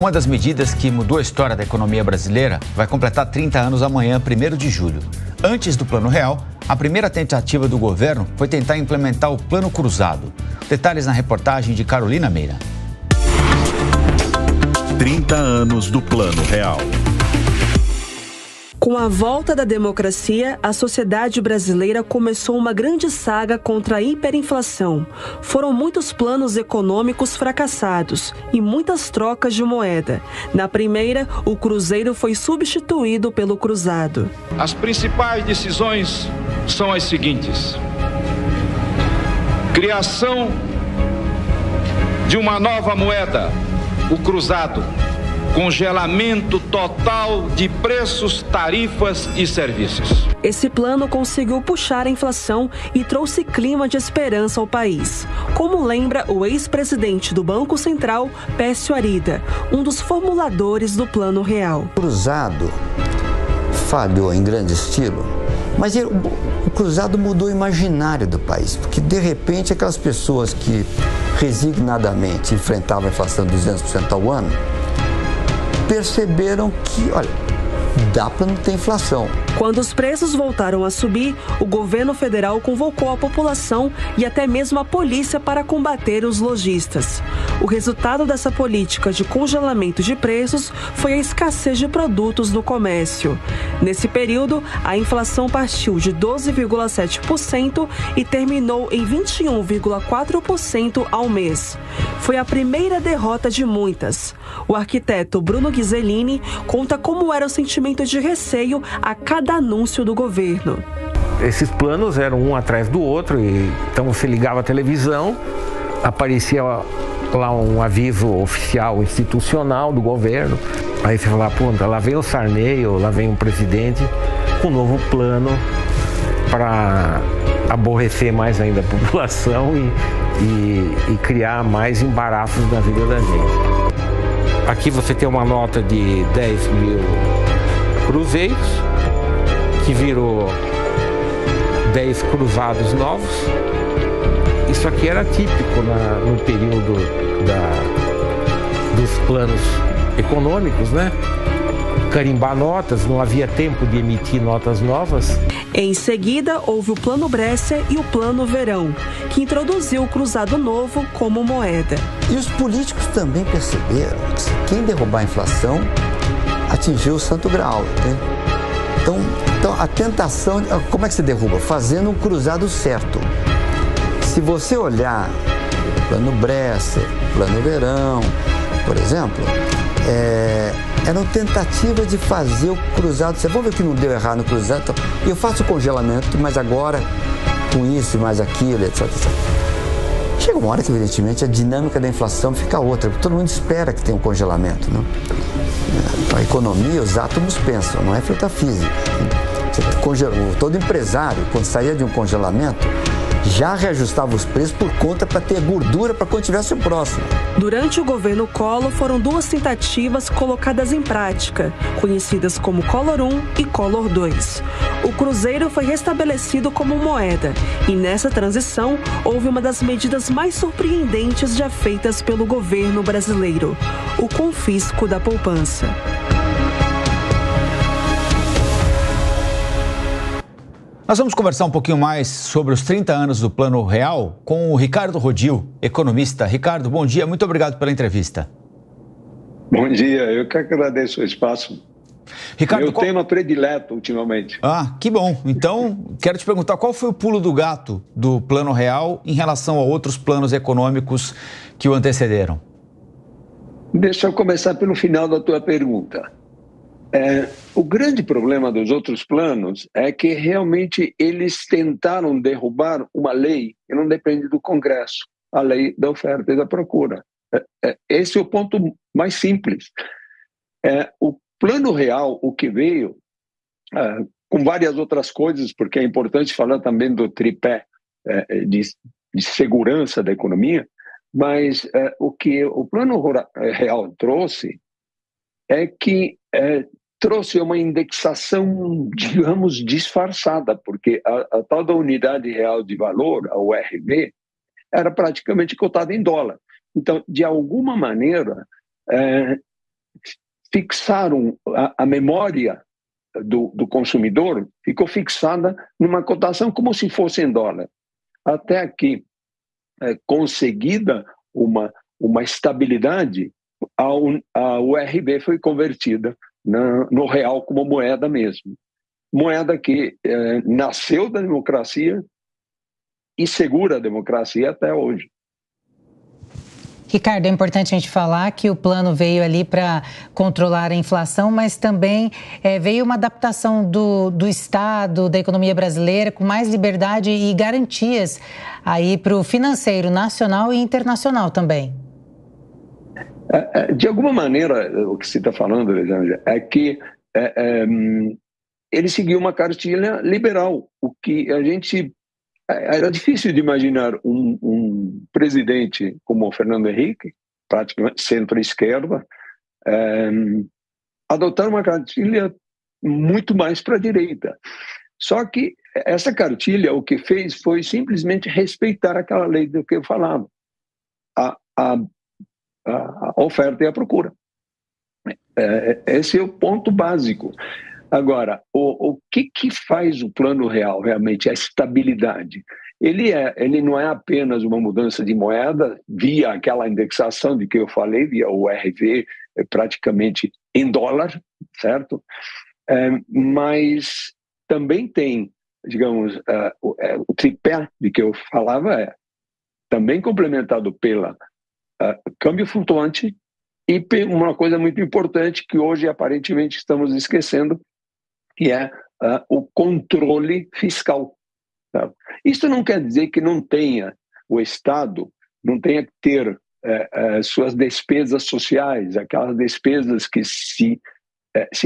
Uma das medidas que mudou a história da economia brasileira vai completar 30 anos amanhã, 1º de julho. Antes do Plano Real, a primeira tentativa do governo foi tentar implementar o Plano Cruzado. Detalhes na reportagem de Carolina Meira. 30 anos do Plano Real. Com a volta da democracia, a sociedade brasileira começou uma grande saga contra a hiperinflação. Foram muitos planos econômicos fracassados e muitas trocas de moeda. Na primeira, o cruzeiro foi substituído pelo cruzado. As principais decisões são as seguintes: criação de uma nova moeda, o cruzado. Congelamento total de preços, tarifas e serviços. Esse plano conseguiu puxar a inflação e trouxe clima de esperança ao país. Como lembra o ex-presidente do Banco Central, Pécio Arida, um dos formuladores do Plano Real. O cruzado falhou em grande estilo, mas o cruzado mudou o imaginário do país, porque de repente aquelas pessoas que resignadamente enfrentavam a inflação de 200% ao ano, perceberam que, olha, dá para não ter inflação. Quando os preços voltaram a subir, o governo federal convocou a população e até mesmo a polícia para combater os lojistas. O resultado dessa política de congelamento de preços foi a escassez de produtos no comércio. Nesse período, a inflação partiu de 12,7% e terminou em 21,4% ao mês. Foi a primeira derrota de muitas. O arquiteto Bruno Ghiseline conta como era o sentimento de receio a cada anúncio do governo. Esses planos eram um atrás do outro, e então você ligava a televisão, aparecia lá um aviso oficial, institucional do governo, aí você falava, pô, lá vem o Sarney, ou lá vem o presidente com um novo plano para aborrecer mais ainda a população e criar mais embaraços na vida da gente. Aqui você tem uma nota de 10 mil cruzeiros, que virou 10 cruzados novos. Isso aqui era típico no período dos planos econômicos, né? Carimbar notas, não havia tempo de emitir notas novas. Em seguida, houve o Plano Brescia e o Plano Verão, que introduziu o cruzado novo como moeda. E os políticos também perceberam que quem derrubar a inflação atingiu o santo grau, né? Então a tentação, como é que se derruba? Fazendo um cruzado certo. Se você olhar o Plano Brescia, o Plano Verão, por exemplo, era uma tentativa de fazer o cruzado. Você vai ver que não deu errado no cruzado. Então, eu faço o congelamento, mas agora com isso e mais aquilo, etc. Chega uma hora que, evidentemente, a dinâmica da inflação fica outra. Todo mundo espera que tenha um congelamento, né? A economia, os átomos pensam, não é feita a física. Todo empresário, quando saía de um congelamento, já reajustava os preços por conta para ter gordura para quando tivesse o próximo. Durante o governo Collor, foram duas tentativas colocadas em prática, conhecidas como Collor 1 e Collor 2. O cruzeiro foi restabelecido como moeda e nessa transição houve uma das medidas mais surpreendentes já feitas pelo governo brasileiro: o confisco da poupança. Nós vamos conversar um pouquinho mais sobre os 30 anos do Plano Real com o Ricardo Rodil, economista. Ricardo, bom dia, muito obrigado pela entrevista. Bom dia, eu que agradeço o espaço. Ricardo, Meu tema predileto ultimamente. Ah, que bom. Então, quero te perguntar, qual foi o pulo do gato do Plano Real em relação a outros planos econômicos que o antecederam? Deixa eu começar pelo final da tua pergunta. O grande problema dos outros planos é que realmente eles tentaram derrubar uma lei que não depende do Congresso, a lei da oferta e da procura. Esse é o ponto mais simples. O Plano Real, o que veio, com várias outras coisas, porque é importante falar também do tripé de segurança da economia, mas o que o Plano Real trouxe é que trouxe uma indexação, digamos, disfarçada, porque a tal da unidade real de valor, a URV, era praticamente cotada em dólar. Então, de alguma maneira, fixaram a memória do consumidor, ficou fixada numa cotação como se fosse em dólar. Até que, conseguida uma estabilidade, a URB foi convertida no real como moeda mesmo. Moeda que nasceu da democracia e segura a democracia até hoje. Ricardo, é importante a gente falar que o plano veio ali para controlar a inflação, mas também veio uma adaptação do Estado, da economia brasileira, com mais liberdade e garantias aí para o financeiro nacional e internacional também. De alguma maneira, o que você está falando, Elisângela, é que ele seguiu uma cartilha liberal, o que a gente... Era difícil de imaginar um presidente como o Fernando Henrique, praticamente centro-esquerda, adotar uma cartilha muito mais para a direita. Só que essa cartilha, o que fez foi simplesmente respeitar aquela lei do que eu falava, a oferta e a procura. Esse é o ponto básico. Agora, o que faz o Plano Real realmente? A estabilidade. Ele não é apenas uma mudança de moeda via aquela indexação de que eu falei, via o RV, praticamente em dólar, certo? Mas também tem, digamos, o tripé de que eu falava também complementado pela câmbio flutuante e uma coisa muito importante que hoje aparentemente estamos esquecendo, que é o controle fiscal. Tá? Isso não quer dizer que não tenha, o Estado não tenha que ter suas despesas sociais, aquelas despesas que se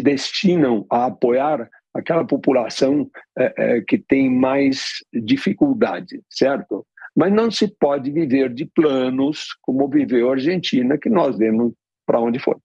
destinam a apoiar aquela população que tem mais dificuldade, certo? Mas não se pode viver de planos como viveu a Argentina, que nós vemos para onde foi.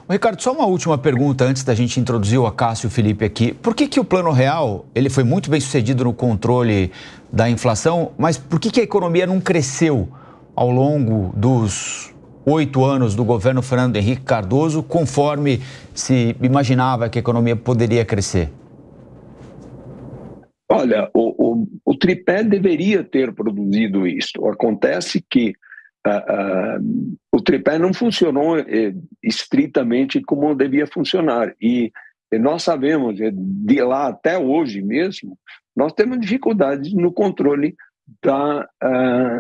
Ricardo, só uma última pergunta antes da gente introduzir o Acácio e o Felipe aqui. Por que o Plano Real ele foi muito bem sucedido no controle da inflação, mas por que a economia não cresceu ao longo dos 8 anos do governo Fernando Henrique Cardoso, conforme se imaginava que a economia poderia crescer? Olha, o tripé deveria ter produzido isso. Acontece que o tripé não funcionou estritamente como devia funcionar. E nós sabemos, de lá até hoje mesmo, nós temos dificuldades no controle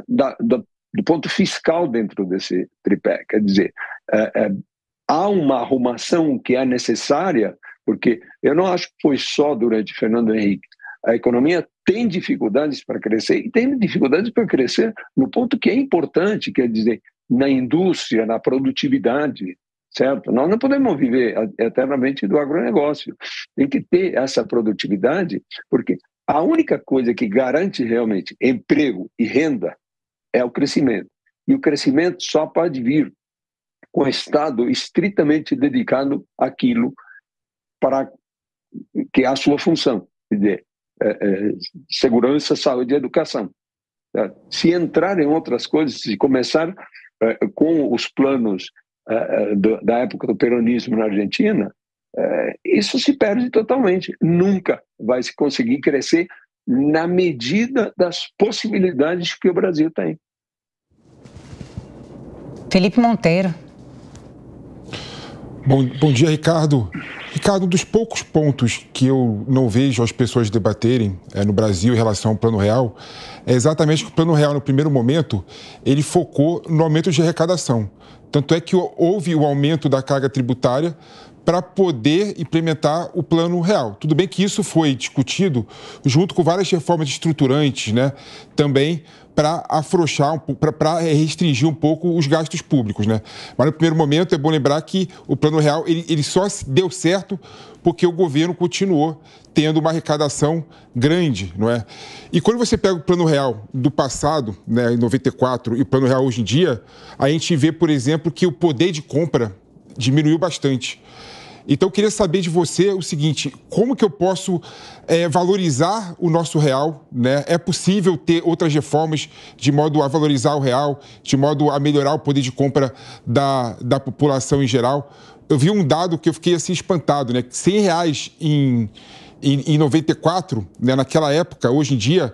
do ponto fiscal dentro desse tripé. Quer dizer, há uma arrumação que é necessária, porque eu não acho que foi só durante Fernando Henrique. A economia tem dificuldades para crescer e tem dificuldades para crescer no ponto que é importante, quer dizer, na indústria, na produtividade, certo? Nós não podemos viver eternamente do agronegócio. Tem que ter essa produtividade, porque a única coisa que garante realmente emprego e renda é o crescimento. E o crescimento só pode vir com o Estado estritamente dedicado àquilo para que é a sua função, quer dizer, segurança, saúde e educação. Se entrar em outras coisas, se começar com os planos da época do peronismo na Argentina, isso se perde totalmente. Nunca vai se conseguir crescer na medida das possibilidades que o Brasil tem. Felipe Monteiro. Bom dia, Ricardo. Ricardo, um dos poucos pontos que eu não vejo as pessoas debaterem no Brasil em relação ao Plano Real é exatamente que o Plano Real, no primeiro momento, ele focou no aumento de arrecadação. Tanto é que houve o aumento da carga tributária para poder implementar o Plano Real. Tudo bem que isso foi discutido junto com várias reformas estruturantes, né? Também para afrouxar, para restringir um pouco os gastos públicos, né? Mas no primeiro momento é bom lembrar que o Plano Real ele só deu certo porque o governo continuou tendo uma arrecadação grande, não é? E quando você pega o Plano Real do passado, né, em 94, e o Plano Real hoje em dia, a gente vê, por exemplo, que o poder de compra diminuiu bastante. Então, eu queria saber de você o seguinte, como que eu posso valorizar o nosso real, né? É possível ter outras reformas de modo a valorizar o real, de modo a melhorar o poder de compra da população em geral? Eu vi um dado que eu fiquei assim espantado, né? R$100 em 94, né, naquela época, hoje em dia,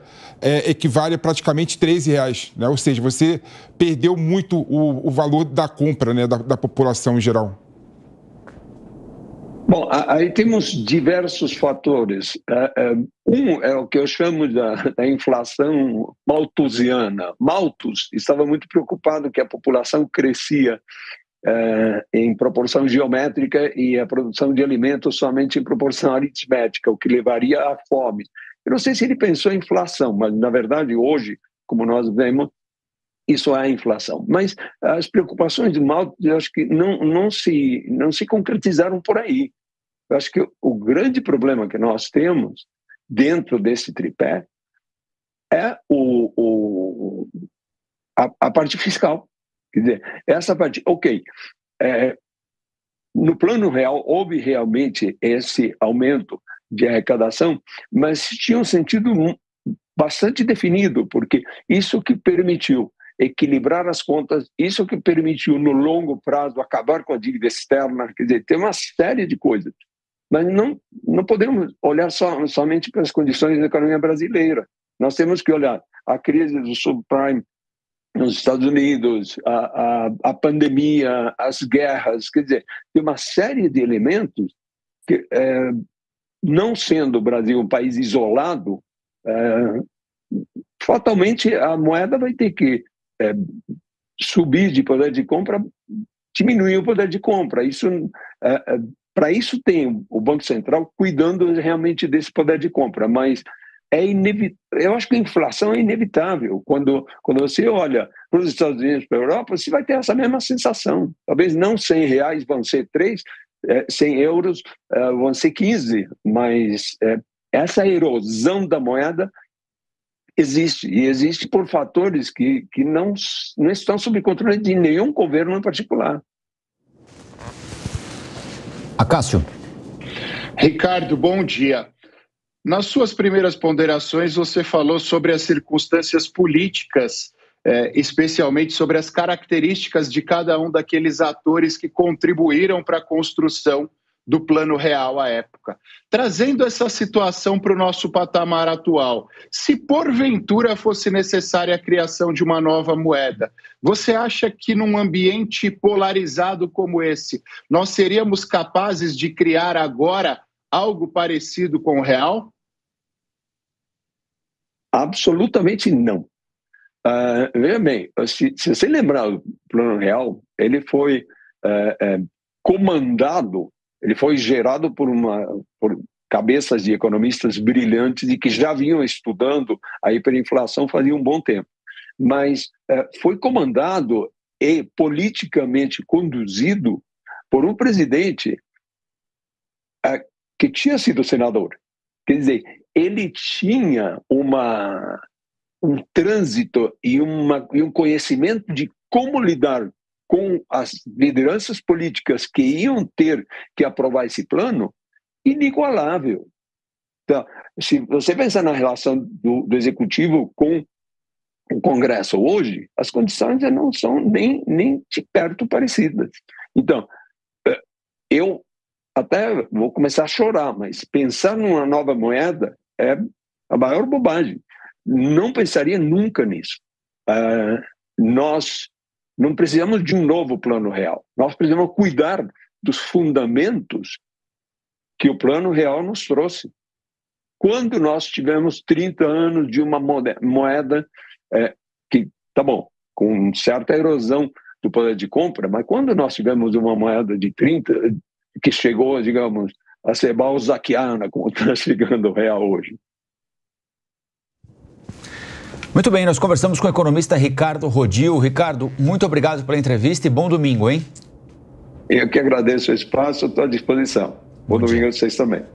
equivale a praticamente R$13, né? Ou seja, você perdeu muito o valor da compra, né, da população em geral. Bom, aí temos diversos fatores. Um é o que eu chamo da inflação malthusiana. Malthus estava muito preocupado que a população crescia em proporção geométrica e a produção de alimentos somente em proporção aritmética, o que levaria à fome. Eu não sei se ele pensou em inflação, mas, na verdade, hoje, como nós vemos, isso é a inflação. Mas as preocupações do Malthus, eu acho que não se concretizaram por aí. Eu acho que o grande problema que nós temos dentro desse tripé é a parte fiscal. Quer dizer, essa parte, no plano real houve realmente esse aumento de arrecadação, mas tinha um sentido bastante definido, porque isso que permitiu equilibrar as contas, isso que permitiu no longo prazo acabar com a dívida externa, quer dizer, tem uma série de coisas. Mas não podemos olhar somente para as condições da economia brasileira. Nós temos que olhar a crise do subprime nos Estados Unidos, a pandemia, as guerras, quer dizer, tem uma série de elementos que, não sendo o Brasil um país isolado, fatalmente a moeda vai ter que subir de poder de compra, diminuir o poder de compra. Para isso tem o Banco Central cuidando realmente desse poder de compra, mas eu acho que a inflação é inevitável. Quando você olha para os Estados Unidos, para a Europa, você vai ter essa mesma sensação. Talvez não R$100 vão ser 3, 100 euros vão ser 15, mas essa erosão da moeda existe, e existe por fatores que não estão sob controle de nenhum governo em particular. Acácio. Ricardo, bom dia. Nas suas primeiras ponderações, você falou sobre as circunstâncias políticas, especialmente sobre as características de cada um daqueles atores que contribuíram para a construção do Plano Real à época. Trazendo essa situação para o nosso patamar atual, se porventura fosse necessária a criação de uma nova moeda, você acha que num ambiente polarizado como esse, nós seríamos capazes de criar agora algo parecido com o real? Absolutamente não. Veja bem, se você lembrar do Plano Real, ele foi comandado, ele foi gerado por cabeças de economistas brilhantes e que já vinham estudando a hiperinflação fazia um bom tempo. Mas foi comandado e politicamente conduzido por um presidente que tinha sido senador. Quer dizer, ele tinha um trânsito e um conhecimento de como lidar com as lideranças políticas que iam ter que aprovar esse plano, inigualável. Então, se você pensar na relação do Executivo com o Congresso hoje, as condições já não são nem de perto parecidas. Então, eu até vou começar a chorar, mas pensar numa nova moeda é a maior bobagem. Não pensaria nunca nisso. Nós não precisamos de um novo Plano Real. Nós precisamos cuidar dos fundamentos que o Plano Real nos trouxe. Quando nós tivemos 30 anos de uma moeda que, tá bom, com certa erosão do poder de compra, mas quando nós tivemos uma moeda de 30, que chegou, digamos, a ser balzaquiana, como está chegando o real hoje. Muito bem, nós conversamos com o economista Ricardo Rodil. Ricardo, muito obrigado pela entrevista e bom domingo, hein? Eu que agradeço o espaço, estou à disposição. Bom domingo a vocês também.